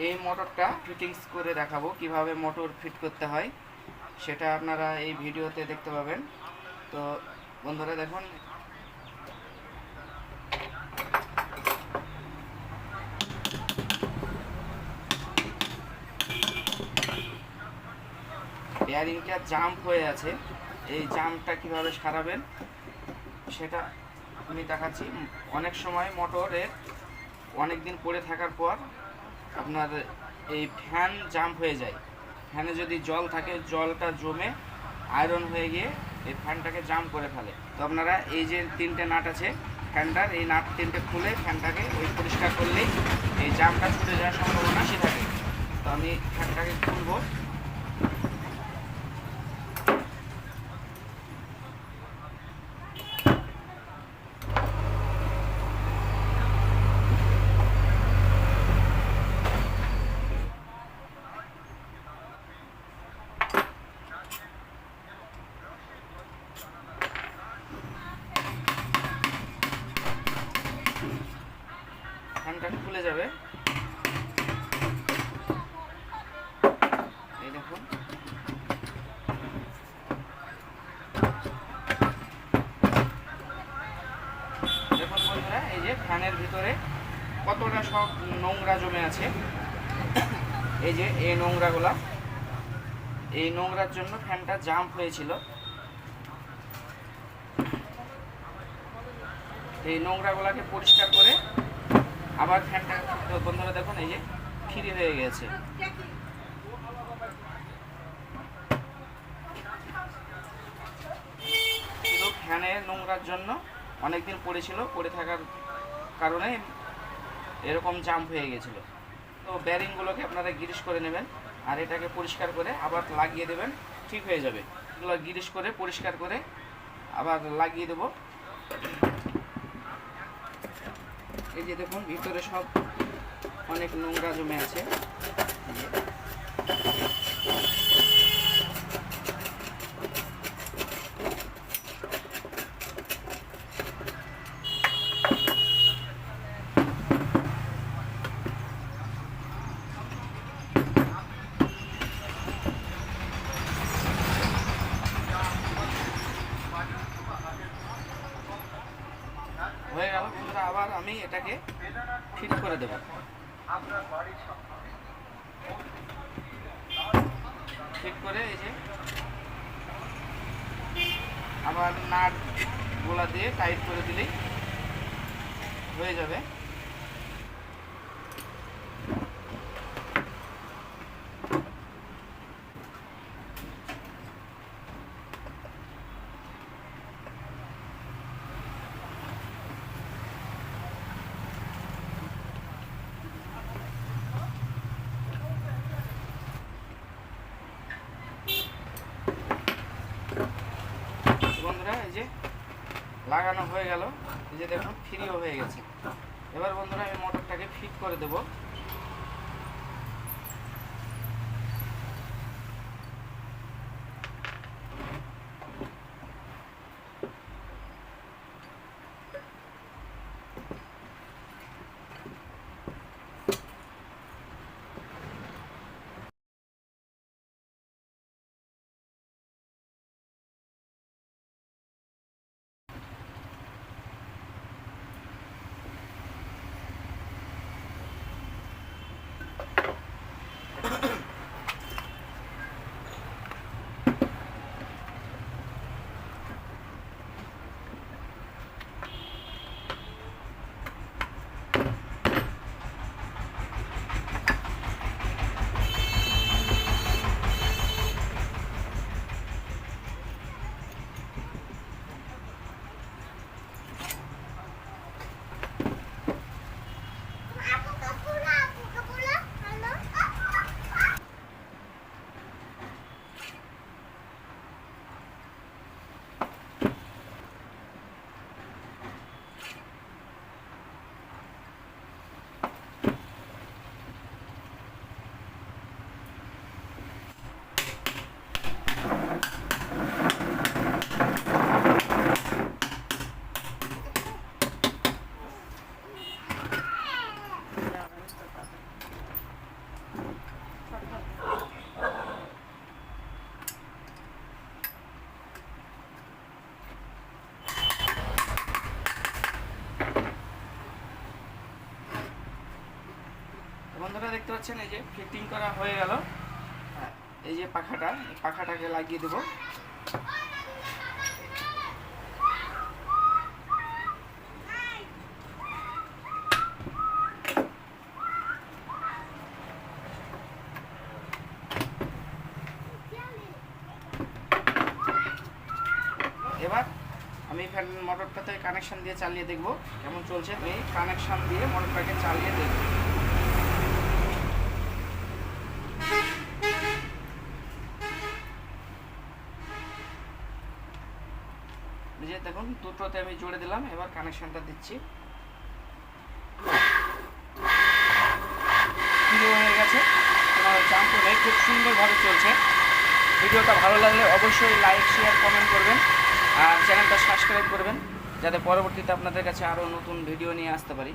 এই মোটরটা ফিটিংস করে দেখাবো কিভাবে মোটর ফিট করতে হয়, সেটা আপনারা এই ভিডিওতে দেখতে পাবেন। তো বন্ধুরা দেখুন, বেয়ারিংটা জাম্প হয়ে আছে। এই জাম্পটা কিভাবে সারাবেন সেটা আমি দেখাচ্ছি। অনেক সময় মোটরের অনেক দিন পড়ে থাকার পর আপনার এই ফ্যান জাম্প হয়ে যায়। ফ্যানে যদি জল থাকে, জলটা জমে আয়রন হয়ে গিয়ে এই ফ্যানটাকে জাম্প করে ফেলে। তো আপনারা এই যে তিনটে নাট আছে ফ্যানটার, এই নাট তিনটে খুলে ফ্যানটাকে ওই পরিষ্কার করলেই এই জাম্পটা ছুটে যাওয়ার সম্ভাবনা বেশি থাকে। তো আমি ফ্যানটাকে খুলবো। ফ্যানটা খুলে যাবে, এই দেখুন। দেখুন বন্ধুরা, এই যে ফ্যানের ভিতরে কতটা সব নোংরা জমে আছে। এই যে এই নোংরাগুলা, এই নোংরার জন্য ফ্যানটা জাম্প হয়েছিল। এই নোংরাগুলাকে পরিষ্কার করে আবার ফ্যানটা, বন্ধুরা দেখুন এই যে ফ্রি হয়ে গেছে। শুধু ফ্যানের নোংরার জন্য অনেকদিন পড়েছিল, পড়ে থাকার কারণে এরকম জাম্প হয়ে গেছিল। তো ব্যারিংগুলোকে আপনারা গ্রিস করে নেবেন আর এটাকে পরিষ্কার করে আবার লাগিয়ে দেবেন, ঠিক হয়ে যাবে। এগুলো গ্রিস করে পরিষ্কার করে আবার লাগিয়ে দেবো। এই যে দেখুন ভিতরে সব অনেক নোংরা জমে আছে। হয়ে গেল বন্ধুরা, আবার আমি এটাকে ফিট করে দেব। ফিট করে এই যে আবার নাট গোলা দিয়ে টাইট করে দিলেই হয়ে যাবে। বন্ধুরা এই যে লাগানো হয়ে গেল, এই যে দেখুন ফ্রিও হয়ে গেছে। এবার বন্ধুরা আমি মোটরটাকে ফিট করে দেব। বন্ধুরা দেখতে পাচ্ছেন এই যে ফিটিং করা হয়ে গেল। এই যে পাখাটাকে লাগিয়ে দেব। এবার আমি ফ্যান মোটরটাতে কানেকশন দিয়ে চালিয়ে দেখব কেমন চলছে। আমি কানেকশন দিয়ে মোটরটাকে চালিয়ে দেখব। এই যে দেখুন দুটোতে আমি জুড়ে দিলাম, এবার কানেকশনটা দিচ্ছি। ক্লিয়ার হয়ে গেছে, তোমার জাম্প নেই, খুব সুন্দরভাবে চলছে। ভিডিওটা ভালো লাগলে অবশ্যই লাইক শেয়ার কমেন্ট করবেন আর চ্যানেলটা সাবস্ক্রাইব করবেন, যাতে পরবর্তীতে আপনাদের কাছে আরও নতুন ভিডিও নিয়ে আসতে পারি।